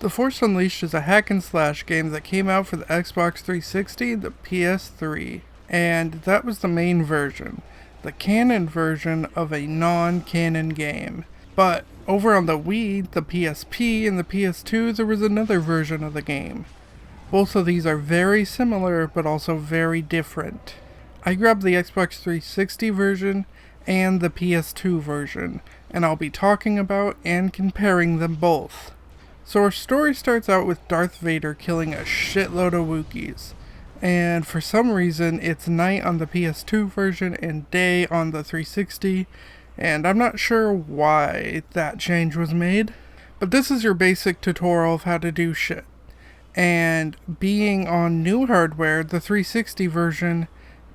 The Force Unleashed is a hack and slash game that came out for the Xbox 360, the PS3, and that was the main version, the canon version of a non-canon game. But over on the Wii, the PSP, and the PS2, there was another version of the game. Both of these are very similar, but also very different. I grabbed the Xbox 360 version and the PS2 version, and I'll be talking about and comparing them both. So our story starts out with Darth Vader killing a shitload of Wookiees, and for some reason it's night on the PS2 version and day on the 360, and I'm not sure why that change was made, but this is your basic tutorial of how to do shit. And being on new hardware, the 360 version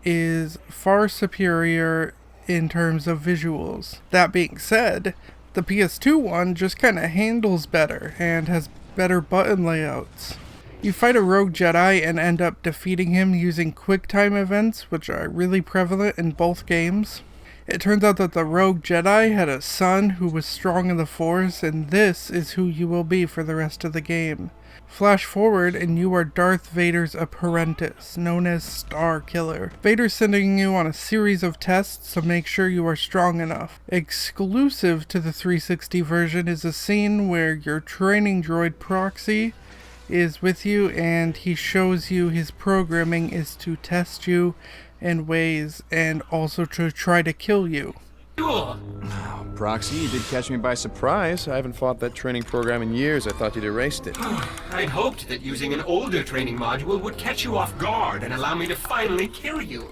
is far superior in terms of visuals. That being said, the PS2 one just kinda handles better and has better button layouts. You fight a rogue Jedi and end up defeating him using QuickTime events, which are really prevalent in both games. It turns out that the rogue Jedi had a son who was strong in the Force, and this is who you will be for the rest of the game. Flash forward and you are Darth Vader's apprentice, known as Star Killer. Vader's sending you on a series of tests to make sure you are strong enough. Exclusive to the 360 version is a scene where your training droid Proxy is with you, and he shows you his programming is to test you in ways and also to try to kill you. Cool. Proxy, you did catch me by surprise. I haven't fought that training program in years. I thought you'd erased it. I'd hoped that using an older training module would catch you off guard and allow me to finally kill you.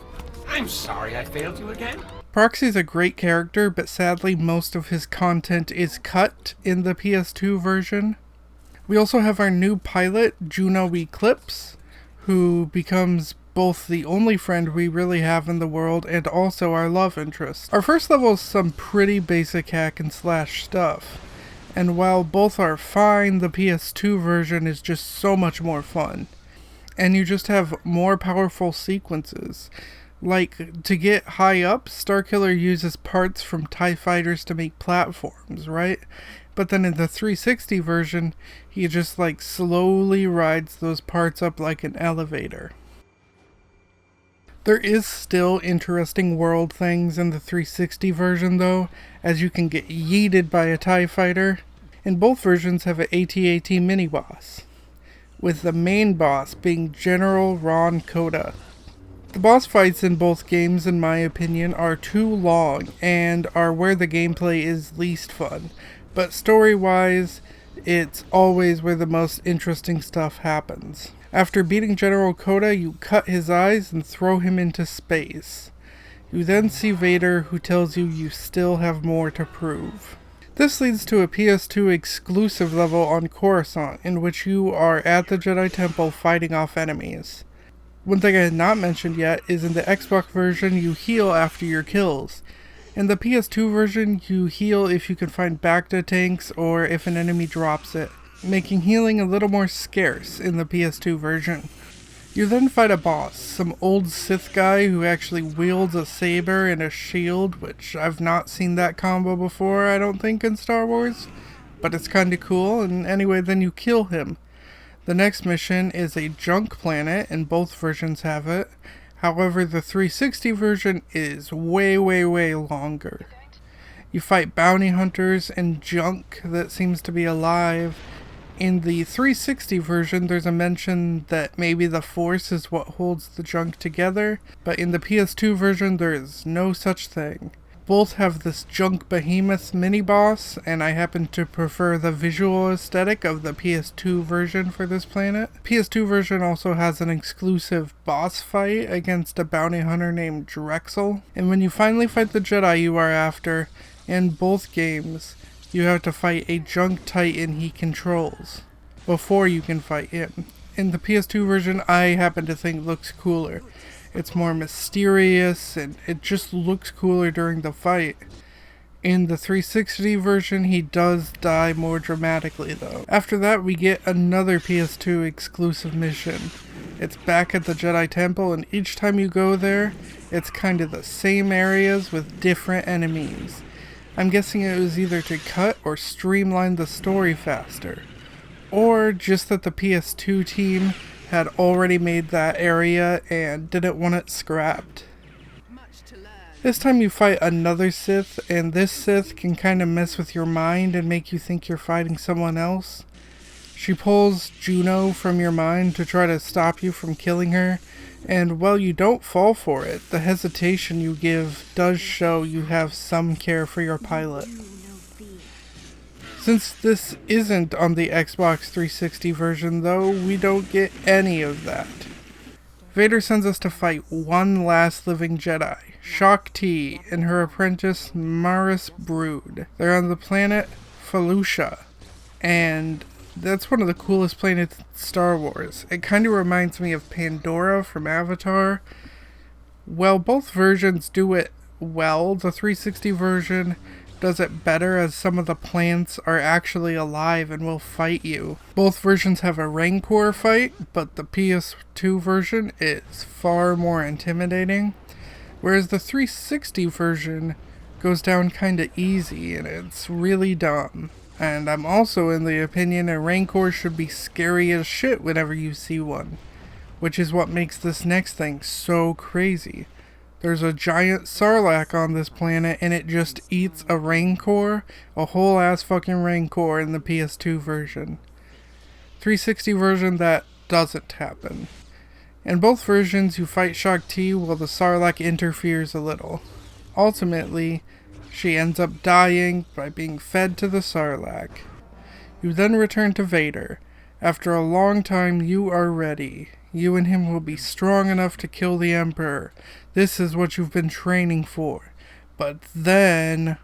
I'm sorry I failed you again. Proxy's a great character, but sadly most of his content is cut in the PS2 version. We also have our new pilot, Juno Eclipse, who becomes both the only friend we really have in the world and also our love interest. Our first level is some pretty basic hack and slash stuff, and while both are fine, the PS2 version is just so much more fun. And you just have more powerful sequences. Like, to get high up, Starkiller uses parts from TIE fighters to make platforms, right? But then in the 360 version, he just slowly rides those parts up like an elevator. There is still interesting world things in the 360 version though, as you can get yeeted by a TIE fighter, and both versions have an AT-AT mini-boss, with the main boss being General Ron Kota. The boss fights in both games, in my opinion, are too long and are where the gameplay is least fun, but story-wise, it's always where the most interesting stuff happens. After beating General Kota, you cut his eyes and throw him into space. You then see Vader, who tells you still have more to prove. This leads to a PS2 exclusive level on Coruscant, in which you are at the Jedi Temple fighting off enemies. One thing I had not mentioned yet is in the Xbox version you heal after your kills. In the PS2 version, you heal if you can find Bacta tanks or if an enemy drops it, making healing a little more scarce in the PS2 version. You then fight a boss, some old Sith guy who actually wields a saber and a shield, which I've not seen that combo before, I don't think, in Star Wars, but it's kinda cool, and anyway, then you kill him. The next mission is a junk planet, and both versions have it. However, the 360 version is way longer. You fight bounty hunters and junk that seems to be alive. In the 360 version, there's a mention that maybe the Force is what holds the junk together, but in the PS2 version, there is no such thing. Both have this junk behemoth mini-boss, and I happen to prefer the visual aesthetic of the PS2 version for this planet. PS2 version also has an exclusive boss fight against a bounty hunter named Drexel, and when you finally fight the Jedi you are after, in both games, you have to fight a junk titan he controls before you can fight him. In the PS2 version, I happen to think looks cooler. It's more mysterious and it just looks cooler during the fight. In the 360 version, he does die more dramatically though. After that, we get another PS2 exclusive mission. It's back at the Jedi Temple, and each time you go there, it's kind of the same areas with different enemies. I'm guessing it was either to cut or streamline the story faster. or just that the PS2 team had already made that area and didn't want it scrapped. This time you fight another Sith, and this Sith can kind of mess with your mind and make you think you're fighting someone else. She pulls Juno from your mind to try to stop you from killing her, and while you don't fall for it, the hesitation you give does show you have some care for your pilot. Since this isn't on the Xbox 360 version though, we don't get any of that. Vader sends us to fight one last living Jedi, Shaak Ti, and her apprentice Maris Brood. They're on the planet Felucia, and that's one of the coolest planets in Star Wars. It kind of reminds me of Pandora from Avatar. Well, both versions do it well. The 360 version does it better as some of the plants are actually alive and will fight you. Both versions have a Rancor fight, but the PS2 version is far more intimidating. Whereas the 360 version goes down kinda easy and it's really dumb. And I'm also in the opinion a Rancor should be scary as shit whenever you see one. Which is what makes this next thing so crazy. There's a giant Sarlacc on this planet and it just eats a Rancor, a whole ass fucking Rancor in the PS2 version. 360 version that doesn't happen. In both versions you fight Shaak Ti while the Sarlacc interferes a little. Ultimately, she ends up dying by being fed to the Sarlacc. You then return to Vader. After a long time, you are ready. You and him will be strong enough to kill the Emperor. This is what you've been training for. But then...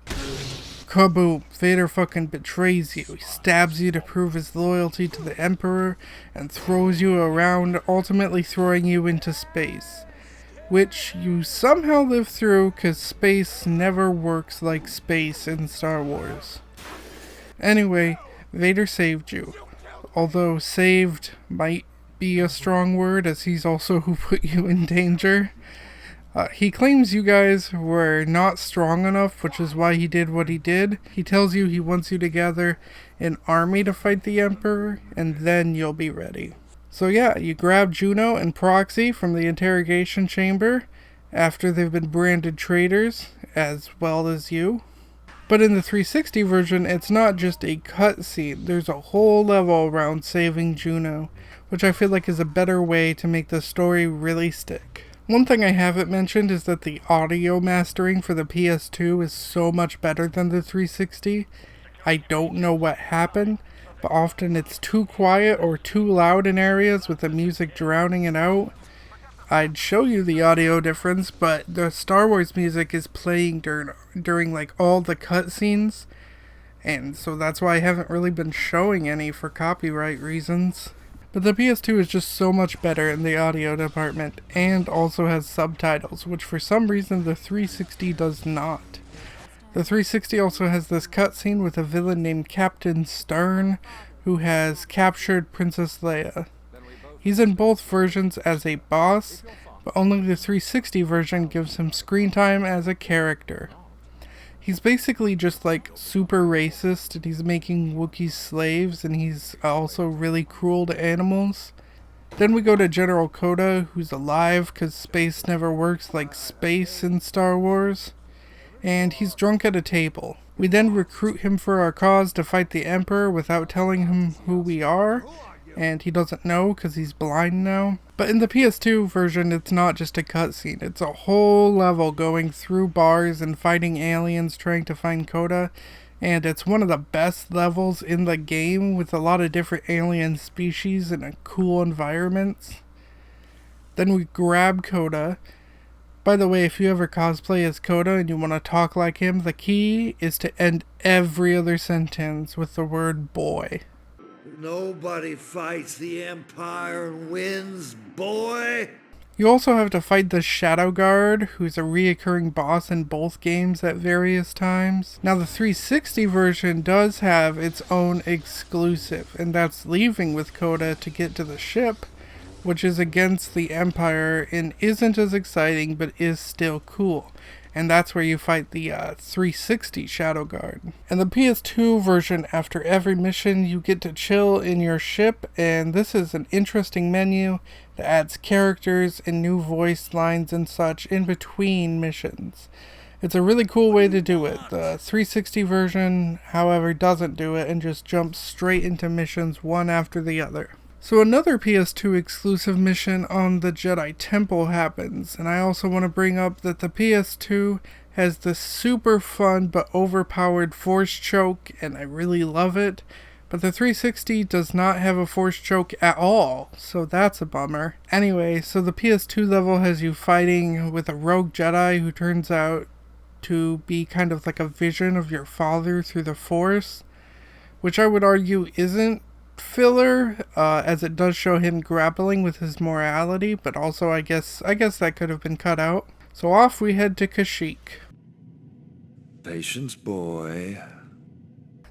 kaboom! Vader fucking betrays you. He stabs you to prove his loyalty to the Emperor and throws you around, ultimately throwing you into space. Which you somehow live through because space never works like space in Star Wars. Anyway, Vader saved you. Although saved might be a strong word as he's also who put you in danger. He claims you guys were not strong enough, which is why he did what he did. He tells you he wants you to gather an army to fight the Emperor, and then you'll be ready. So yeah, you grab Juno and Proxy from the interrogation chamber after they've been branded traitors, as well as you. But in the 360 version, it's not just a cutscene. There's a whole level around saving Juno, which I feel like is a better way to make the story really stick. One thing I haven't mentioned is that the audio mastering for the PS2 is so much better than the 360. I don't know what happened, but often it's too quiet or too loud in areas with the music drowning it out. I'd show you the audio difference, but the Star Wars music is playing during like all the cutscenes, and so that's why I haven't really been showing any for copyright reasons. But the PS2 is just so much better in the audio department, and also has subtitles, which for some reason the 360 does not. The 360 also has this cutscene with a villain named Captain Stern, who has captured Princess Leia. He's in both versions as a boss, but only the 360 version gives him screen time as a character. He's basically just like super racist, and he's making Wookiees slaves, and he's also really cruel to animals. Then we go to General Kota, who's alive because space never works like space in Star Wars. And he's drunk at a table. We then recruit him for our cause to fight the Emperor without telling him who we are, and he doesn't know because he's blind now. But in the PS2 version, it's not just a cutscene. It's a whole level going through bars and fighting aliens trying to find Kota, and it's one of the best levels in the game with a lot of different alien species and cool environments. Then we grab Kota. By the way, if you ever cosplay as Kota and you want to talk like him, the key is to end every other sentence with the word boy. Nobody fights the Empire and wins, boy! You also have to fight the Shadow Guard, who's a reoccurring boss in both games at various times. Now the 360 version does have its own exclusive, and that's leaving with Kota to get to the ship, which is against the Empire and isn't as exciting but is still cool. and that's where you fight the 360 Shadow Guard. In the PS2 version, after every mission, you get to chill in your ship, and this is an interesting menu that adds characters and new voice lines and such in between missions. It's a really cool way to do it. The 360 version, however, doesn't do it and just jumps straight into missions one after the other. So another PS2 exclusive mission on the Jedi Temple happens, and I also want to bring up that the PS2 has this super fun but overpowered Force Choke, and I really love it, but the 360 does not have a Force Choke at all, so that's a bummer. Anyway, so the PS2 level has you fighting with a rogue Jedi who turns out to be kind of like a vision of your father through the Force, which I would argue isn't filler, as it does show him grappling with his morality, but also I guess that could have been cut out. So off we head to Kashyyyk. Patience, boy.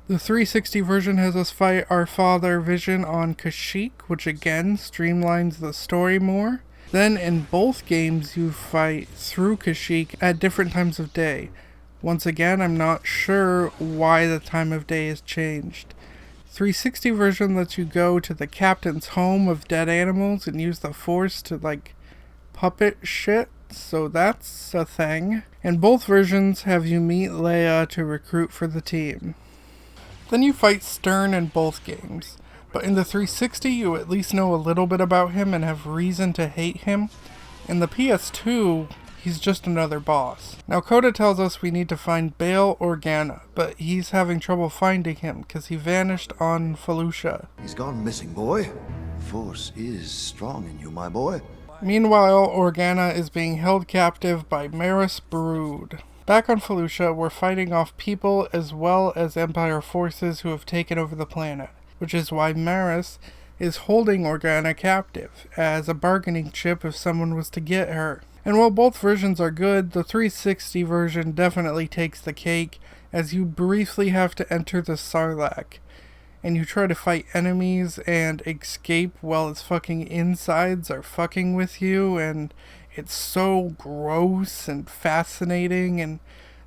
The 360 version has us fight our father Vision on Kashyyyk, which again streamlines the story more. Then in both games you fight through Kashyyyk at different times of day. Once again, I'm not sure why the time of day is changed. 360 version lets you go to the captain's home of dead animals and use the Force to like puppet shit, so that's a thing. And both versions have you meet Leia to recruit for the team. Then you fight Stern in both games, but in the 360 you at least know a little bit about him and have reason to hate him. In the PS2, he's just another boss. Now Coda tells us we need to find Bail Organa, but he's having trouble finding him because he vanished on Felucia. He's gone missing, boy. Force is strong in you, my boy. Meanwhile, Organa is being held captive by Maris Brood. Back on Felucia, we're fighting off people as well as Empire forces who have taken over the planet, which is why Maris is holding Organa captive as a bargaining chip if someone was to get her. And while both versions are good, the 360 version definitely takes the cake, as you briefly have to enter the Sarlacc, and you try to fight enemies and escape while its fucking insides are fucking with you, and it's so gross and fascinating, and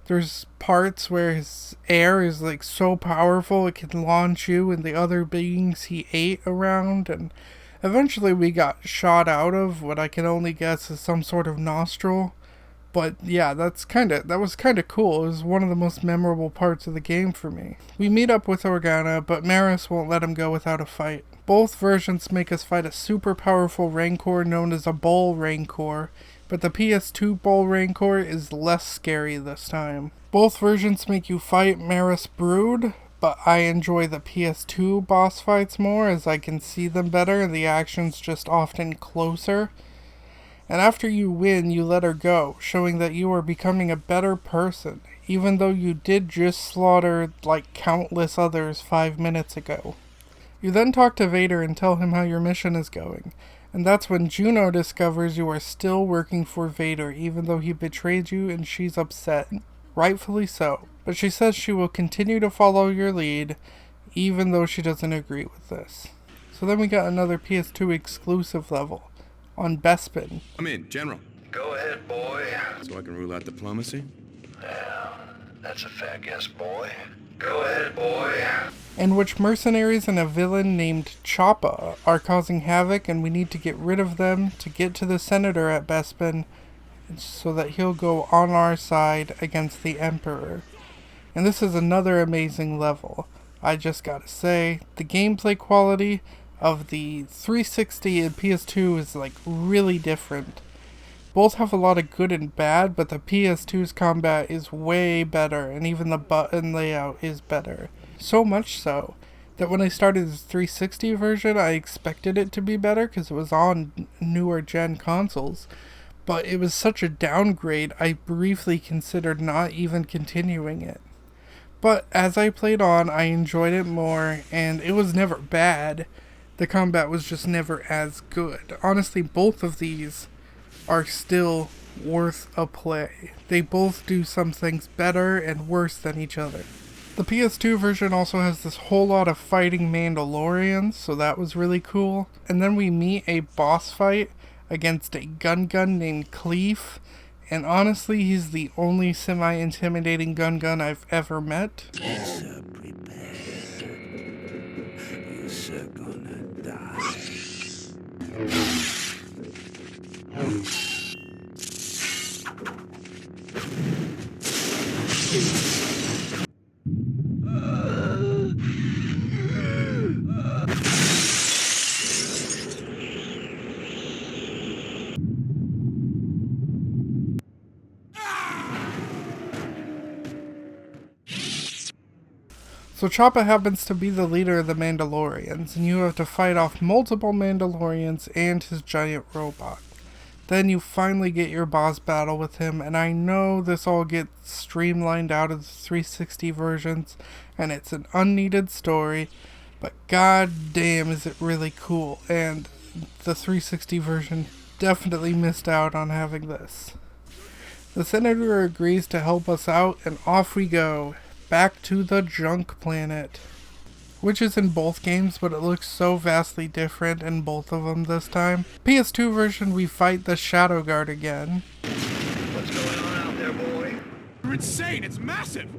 there's parts where his air is like so powerful it can launch you and the other beings he ate around, and eventually we got shot out of what I can only guess is some sort of nostril. But yeah, that was kinda cool. It was one of the most memorable parts of the game for me. We meet up with Organa, but Maris won't let him go without a fight. Both versions make us fight a super powerful Rancor known as a Bull Rancor, but the PS2 Bull Rancor is less scary this time. Both versions make you fight Maris Brood, but I enjoy the PS2 boss fights more as I can see them better and the action's just often closer. And after you win, you let her go, showing that you are becoming a better person, even though you did just slaughter like countless others 5 minutes ago. You then talk to Vader and tell him how your mission is going, and that's when Juno discovers you are still working for Vader even though he betrayed you, and she's upset. Rightfully so, but she says she will continue to follow your lead even though she doesn't agree with this. So then we got another PS2 exclusive level on Bespin. I'm in, General. Go ahead, boy. So I can rule out diplomacy? Yeah, that's a fair guess, boy. Go ahead, boy. In which mercenaries and a villain named Choppa are causing havoc, and we need to get rid of them to get to the Senator at Bespin so that he'll go on our side against the Emperor. And this is another amazing level. I just gotta say, the gameplay quality of the 360 and PS2 is like really different. Both have a lot of good and bad, but the PS2's combat is way better, and even the button layout is better. So much so that when I started the 360 version, I expected it to be better because it was on newer gen consoles. But it was such a downgrade, I briefly considered not even continuing it. But as I played on, I enjoyed it more, and it was never bad. The combat was just never as good. Honestly, both of these are still worth a play. They both do some things better and worse than each other. The PS2 version also has this whole lot of fighting Mandalorians, so that was really cool. And then we meet a boss fight against a gun named Cleef, And honestly, he's the only semi-intimidating Gun I've ever met. Sir, prepare. You sir gonna die. So Choppa happens to be the leader of the Mandalorians, and you have to fight off multiple Mandalorians and his giant robot. Then you finally get your boss battle with him, and I know this all gets streamlined out of the 360 versions, and it's an unneeded story, but god damn is it really cool, and the 360 version definitely missed out on having this. The Senator agrees to help us out, and off we go. Back to the junk planet, which is in both games, but it looks so vastly different in both of them this time. PS2 version, we fight the Shadow Guard again. What's going on out there, boy? You're insane! It's massive!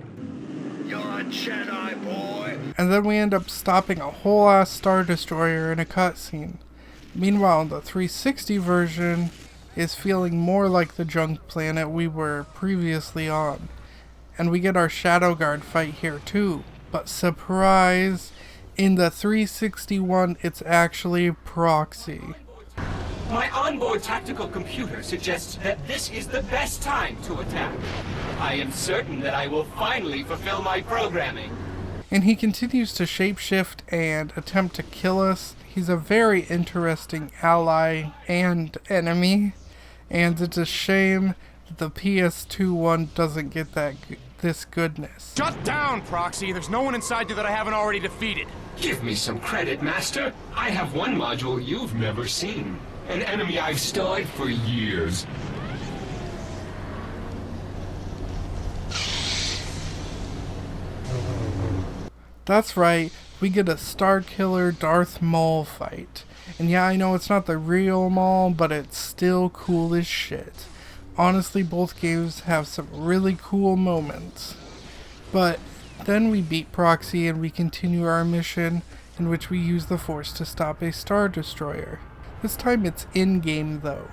You're a Jedi, boy. And then we end up stopping a whole ass Star Destroyer in a cutscene. Meanwhile, the 360 version is feeling more like the junk planet we were previously on. And we get our Shadow Guard fight here too. But surprise, in the 361 it's actually Proxy. My onboard tactical computer suggests that this is the best time to attack. I am certain that I will finally fulfill my programming. And he continues to shapeshift and attempt to kill us. He's a very interesting ally and enemy. And it's a shame that the PS2 one doesn't get this goodness. Shut down, Proxy! There's no one inside you that I haven't already defeated. Give me some credit, Master. I have one module you've never seen. An enemy I've studied for years. That's right, we get a Starkiller Darth Maul fight. And yeah, I know it's not the real Maul, but it's still cool as shit. Honestly, both games have some really cool moments. But then we beat Proxy and we continue our mission in which we use the Force to stop a Star Destroyer. This time it's in-game though.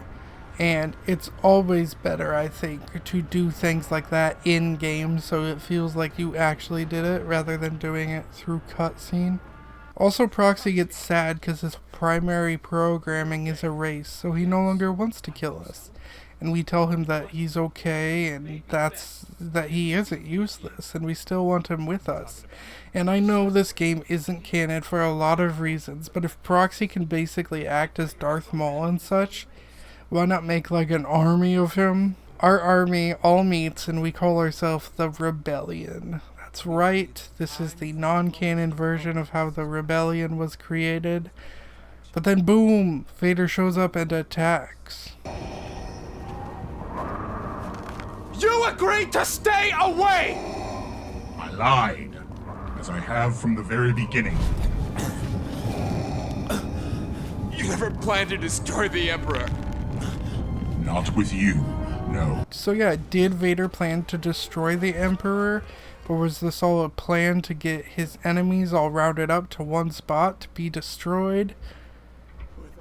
And it's always better, I think, to do things like that in-game so it feels like you actually did it rather than doing it through cutscene. Also, Proxy gets sad because his primary programming is erased, so he no longer wants to kill us. And we tell him that he's okay and that he isn't useless and we still want him with us. And I know this game isn't canon for a lot of reasons, but if Proxy can basically act as Darth Maul and such, why not make like an army of him? Our army all meets and we call ourselves the Rebellion. That's right, this is the non-canon version of how the Rebellion was created. But then boom, Vader shows up and attacks. You agreed to stay away! I lied, as I have from the very beginning. You never planned to destroy the Emperor. Not with you, no. So yeah, did Vader plan to destroy the Emperor? Or was this all a plan to get his enemies all routed up to one spot to be destroyed?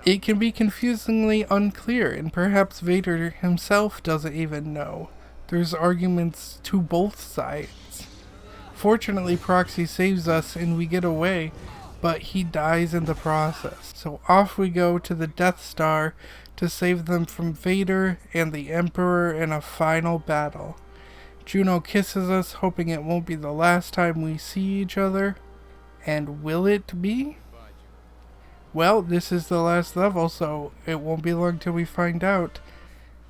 It can be confusingly unclear, and perhaps Vader himself doesn't even know. There's arguments to both sides. Fortunately, Proxy saves us and we get away, but he dies in the process. So off we go to the Death Star to save them from Vader and the Emperor in a final battle. Juno kisses us, hoping it won't be the last time we see each other. And will it be? Well, this is the last level, so it won't be long till we find out.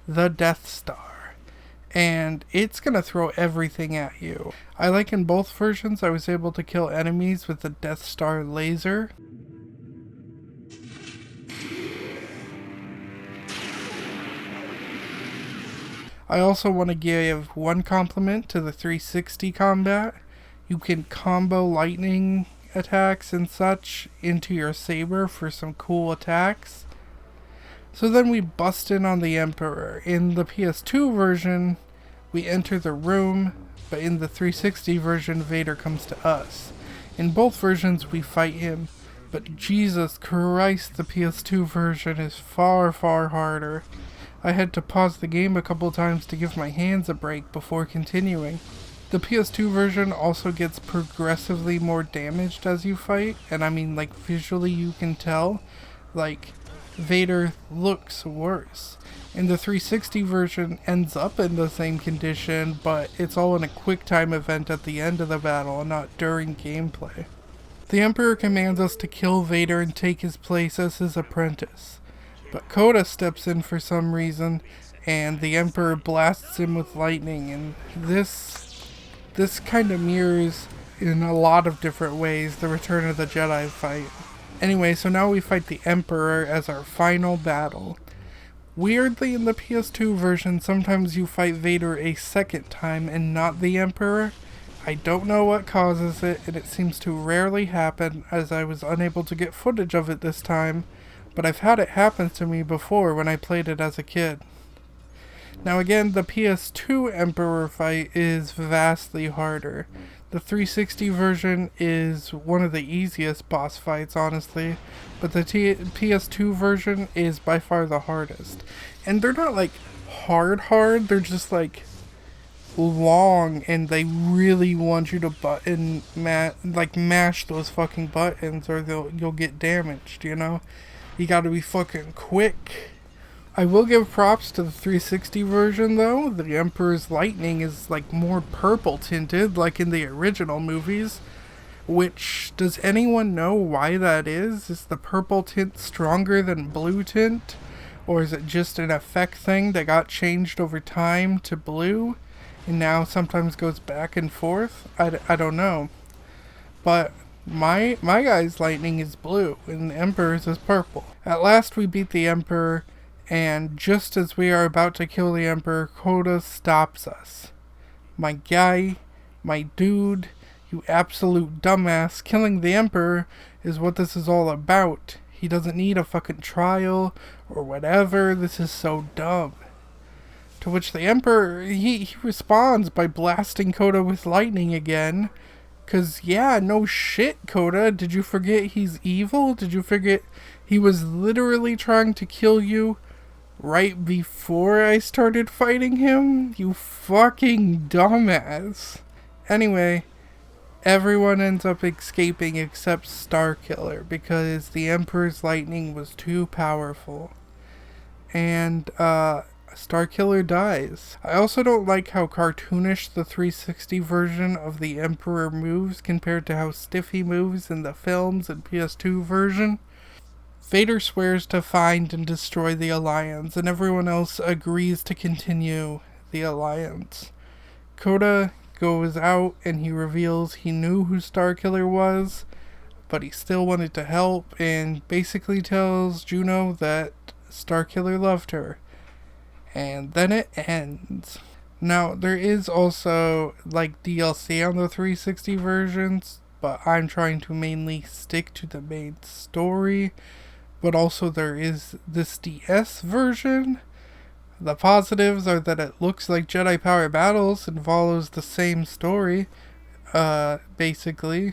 The Death Star. And it's gonna throw everything at you. I like in both versions I was able to kill enemies with the Death Star laser. I also want to give one compliment to the 360 combat. You can combo lightning attacks and such into your saber for some cool attacks. So then we bust in on the Emperor. In the PS2 version, we enter the room, but in the 360 version, Vader comes to us. In both versions, we fight him, but Jesus Christ, the PS2 version is far, far harder. I had to pause the game a couple times to give my hands a break before continuing. The PS2 version also gets progressively more damaged as you fight, and I mean, like, visually you can tell, like, Vader looks worse. And the 360 version ends up in the same condition, but it's all in a quick time event at the end of the battle, not during gameplay. The Emperor commands us to kill Vader and take his place as his apprentice. But Coda steps in for some reason, and the Emperor blasts him with lightning, and this kind of mirrors, in a lot of different ways, the Return of the Jedi fight. Anyway, so now we fight the Emperor as our final battle. Weirdly, in the PS2 version, sometimes you fight Vader a second time and not the Emperor. I don't know what causes it, and it seems to rarely happen, as I was unable to get footage of it this time, but I've had it happen to me before when I played it as a kid. Now again, the PS2 Emperor fight is vastly harder. The 360 version is one of the easiest boss fights, honestly, but the PS2 version is by far the hardest. And they're not like hard, they're just like long, and they really want you to mash those fucking buttons, or you'll get damaged, you know? You gotta be fucking quick. I will give props to the 360 version though. The Emperor's lightning is like more purple tinted like in the original movies. Which, does anyone know why that is? Is the purple tint stronger than blue tint? Or is it just an effect thing that got changed over time to blue? And now sometimes goes back and forth? I don't know. But my guy's lightning is blue and the Emperor's is purple. At last we beat the Emperor. And just as we are about to kill the Emperor, Coda stops us. My guy, my dude, you absolute dumbass, killing the Emperor is what this is all about. He doesn't need a fucking trial or whatever, this is so dumb. To which the Emperor, he responds by blasting Coda with lightning again. 'Cause yeah, no shit, Coda, did you forget he's evil? Did you forget he was literally trying to kill you right before I started fighting him? You fucking dumbass. Anyway, everyone ends up escaping except Starkiller because the Emperor's lightning was too powerful. And, Starkiller dies. I also don't like how cartoonish the 360 version of the Emperor moves compared to how stiff he moves in the films and PS2 version. Vader swears to find and destroy the Alliance, and everyone else agrees to continue the Alliance. Coda goes out and he reveals he knew who Starkiller was, but he still wanted to help, and basically tells Juno that Starkiller loved her. And then it ends. Now, there is also, like, DLC on the 360 versions, but I'm trying to mainly stick to the main story. But also there is this DS version. The positives are that it looks like Jedi Power Battles and follows the same story, basically.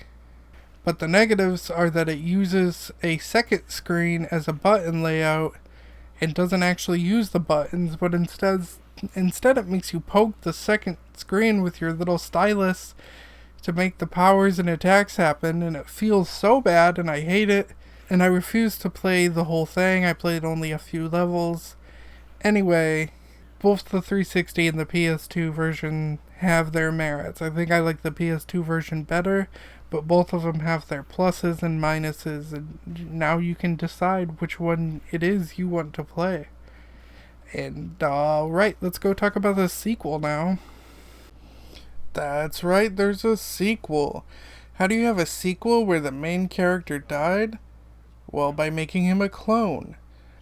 But the negatives are that it uses a second screen as a button layout and doesn't actually use the buttons, but instead it makes you poke the second screen with your little stylus to make the powers and attacks happen, and it feels so bad and I hate it. And I refuse to play the whole thing. I played only a few levels. Anyway, both the 360 and the PS2 version have their merits. I think I like the PS2 version better, but both of them have their pluses and minuses, and now you can decide which one it is you want to play. And alright, let's go talk about the sequel now. That's right, there's a sequel. How do you have a sequel where the main character died? Well, by making him a clone.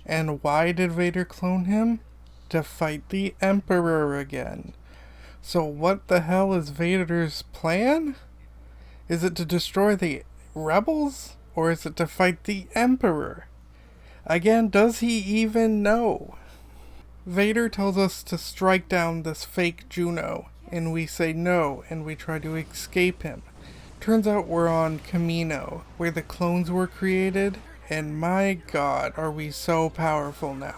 And why did Vader clone him? To fight the Emperor again. So what the hell is Vader's plan? Is it to destroy the rebels? Or is it to fight the Emperor? Again, does he even know? Vader tells us to strike down this fake Juno, and we say no, and we try to escape him. Turns out we're on Kamino, where the clones were created, and my god, are we so powerful now.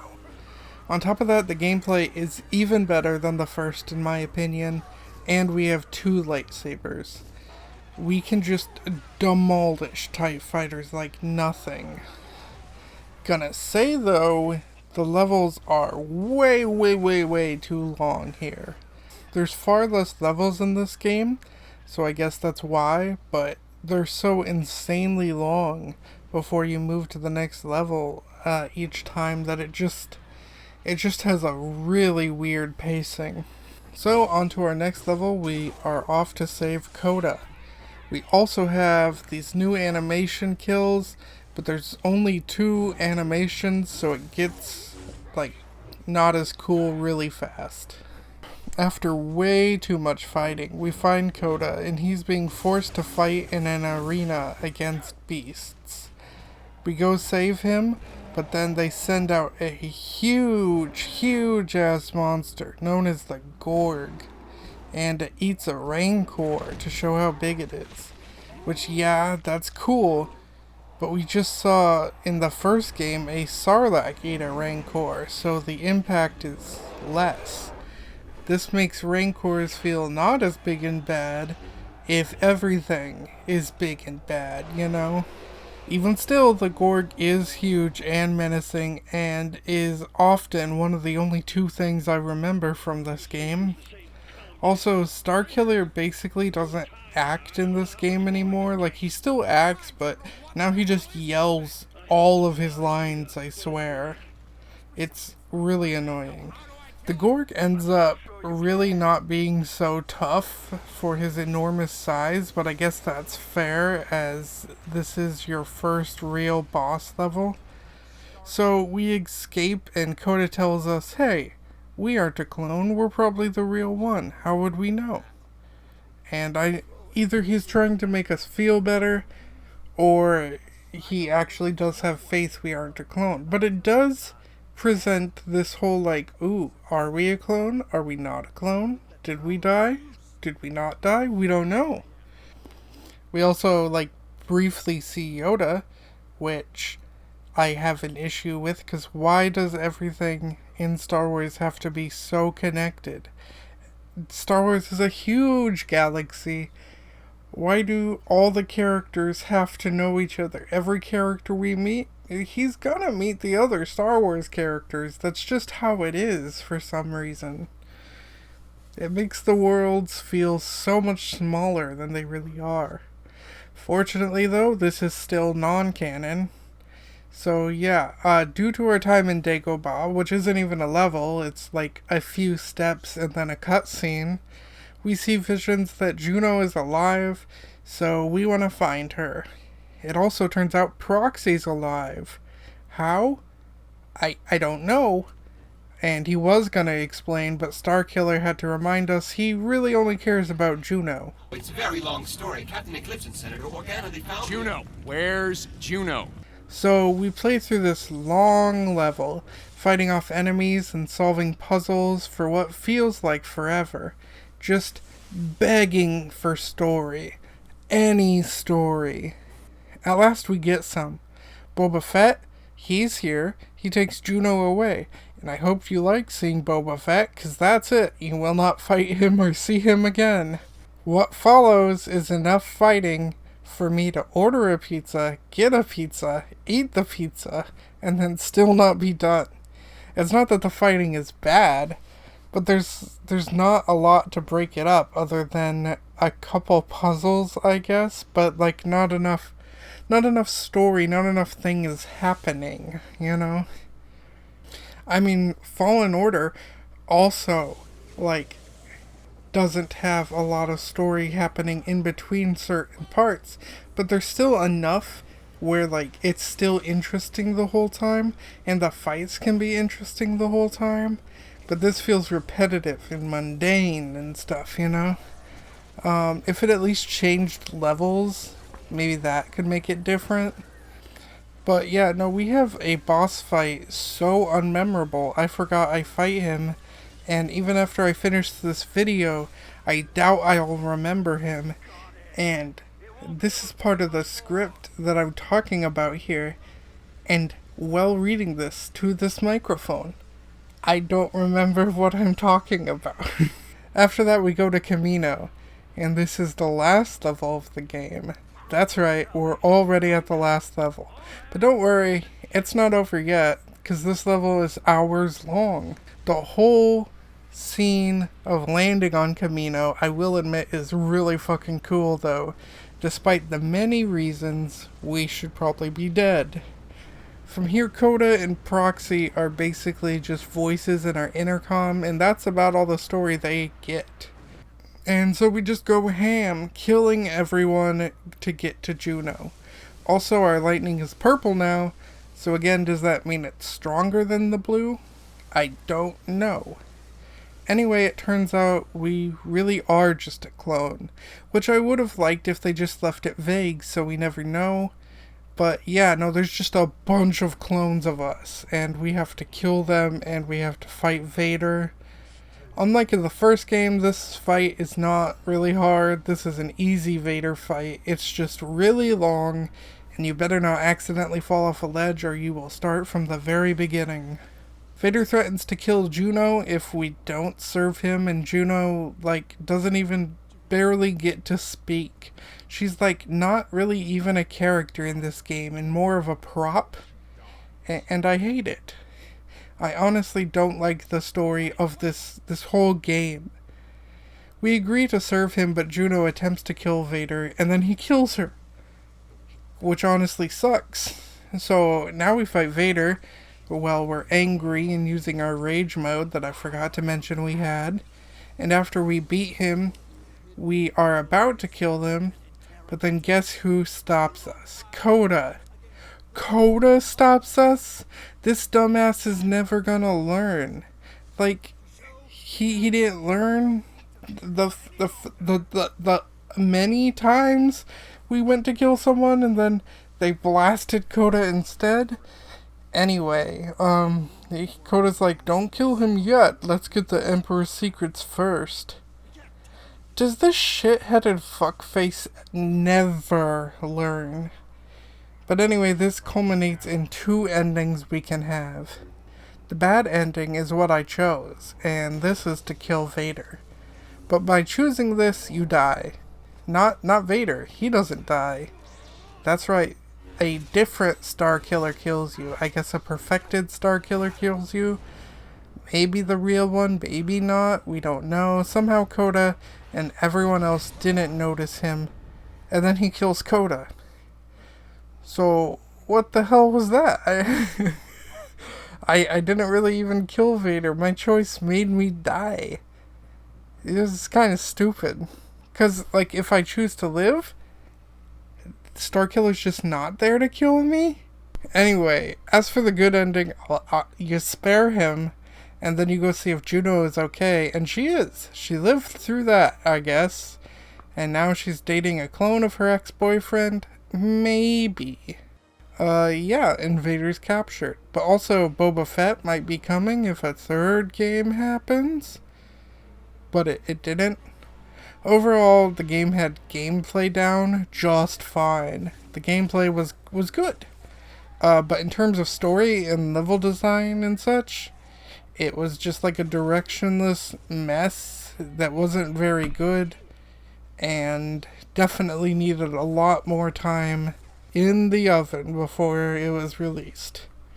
On top of that, the gameplay is even better than the first in my opinion, and we have 2 lightsabers. We can just demolish TIE fighters like nothing. Gonna say though, the levels are way too long here. There's far less levels in this game, so I guess that's why, but they're so insanely long before you move to the next level each time that it just has a really weird pacing. So on to our next level, we are off to save Coda. We also have these new animation kills, but there's only 2 animations, so it gets like not as cool really fast. After way too much fighting, we find Coda, and he's being forced to fight in an arena against beasts. We go save him, but then they send out a huge ass monster known as the Gorg, and it eats a Rancor to show how big it is. Which, yeah, that's cool, but we just saw in the first game a Sarlacc eat a Rancor, so the impact is less. This makes Rancors feel not as big and bad if everything is big and bad, you know? Even still, the Gorg is huge and menacing, and is often one of the only 2 things I remember from this game. Also, Starkiller basically doesn't act in this game anymore. Like, he still acts, but now he just yells all of his lines, I swear. It's really annoying. The Gorg ends up really not being so tough for his enormous size, but I guess that's fair as this is your first real boss level. So we escape and Coda tells us, hey, we aren't a clone, we're probably the real one. How would we know? And either he's trying to make us feel better, or he actually does have faith we aren't a clone. But it does present this whole like, ooh, are we a clone? Are we not a clone? Did we die? Did we not die? We don't know. We also like briefly see Yoda, which I have an issue with, because why does everything in Star Wars have to be so connected? Star Wars is a huge galaxy. Why do all the characters have to know each other? Every character we meet, he's gonna meet the other Star Wars characters. That's just how it is for some reason. It makes the worlds feel so much smaller than they really are. Fortunately though, this is still non-canon. So yeah, due to our time in Dagobah, which isn't even a level, it's like a few steps and then a cutscene, we see visions that Juno is alive, so we want to find her. It also turns out Proxy's alive. How? I don't know. And he was gonna explain, but Starkiller had to remind us he really only cares about Juno. It's a very long story. Captain Eclipse and Senator Organa, they found Juno! Where's Juno? So we play through this long level, fighting off enemies and solving puzzles for what feels like forever. Just begging for story. Any story. At last we get some. Boba Fett, he's here. He takes Juno away. And I hope you like seeing Boba Fett, because that's it. You will not fight him or see him again. What follows is enough fighting for me to order a pizza, get a pizza, eat the pizza, and then still not be done. It's not that the fighting is bad, but there's not a lot to break it up other than a couple puzzles, I guess, but like not enough story, not enough things happening, you know? I mean, Fallen Order also, like, doesn't have a lot of story happening in between certain parts, but there's still enough where, like, it's still interesting the whole time, and the fights can be interesting the whole time, but this feels repetitive and mundane and stuff, you know? If it at least changed levels, maybe that could make it different. But yeah, no, we have a boss fight so unmemorable. I forgot I fight him, and even after I finish this video, I doubt I'll remember him. And this is part of the script that I'm talking about here. And while reading this to this microphone, I don't remember what I'm talking about. After that, we go to Camino, and this is the last level of the game. That's right, we're already at the last level. But don't worry, it's not over yet, because this level is hours long. The whole scene of landing on Camino, I will admit, is really fucking cool though, despite the many reasons we should probably be dead. From here, Coda and Proxy are basically just voices in our intercom, and that's about all the story they get. And so we just go ham, killing everyone to get to Juno. Also, our lightning is purple now, so again, does that mean it's stronger than the blue? I don't know. Anyway, it turns out we really are just a clone, which I would have liked if they just left it vague so we never know. But yeah, no, there's just a bunch of clones of us, and we have to kill them, and we have to fight Vader. Unlike in the first game, this fight is not really hard. This is an easy Vader fight. It's just really long, and you better not accidentally fall off a ledge or you will start from the very beginning. Vader threatens to kill Juno if we don't serve him, and Juno, doesn't even barely get to speak. She's, not really even a character in this game, and more of a prop, and I hate it. I honestly don't like the story of this whole game. We agree to serve him, but Juno attempts to kill Vader, and then he kills her, which honestly sucks. So now we fight Vader while we're angry and using our rage mode that I forgot to mention we had, and after we beat him, we are about to kill him, but then guess who stops us? Coda. Coda stops us? This dumbass is never gonna learn. He didn't learn the many times we went to kill someone and then they blasted Coda instead. Anyway, Coda's like, don't kill him yet. Let's get the Emperor's secrets first. Does this shit-headed fuckface never learn? But anyway, this culminates in 2 endings we can have. The bad ending is what I chose, and this is to kill Vader. But by choosing this, you die. Not Vader, he doesn't die. That's right, a different Star Killer kills you. I guess a perfected Star Killer kills you. Maybe the real one, maybe not, we don't know. Somehow Coda and everyone else didn't notice him, and then he kills Coda. So, what the hell was that? I didn't really even kill Vader. My choice made me die. It was kind of stupid. Because, if I choose to live, Starkiller's just not there to kill me? Anyway, as for the good ending, you spare him, and then you go see if Juno is okay, and she is. She lived through that, I guess. And now she's dating a clone of her ex-boyfriend? Maybe. Yeah, and Vader's captured. But also, Boba Fett might be coming if a 3rd game happens. But it didn't. Overall, the game had gameplay down just fine. The gameplay was good. But in terms of story and level design and such, it was just like a directionless mess that wasn't very good, and definitely needed a lot more time in the oven before it was released.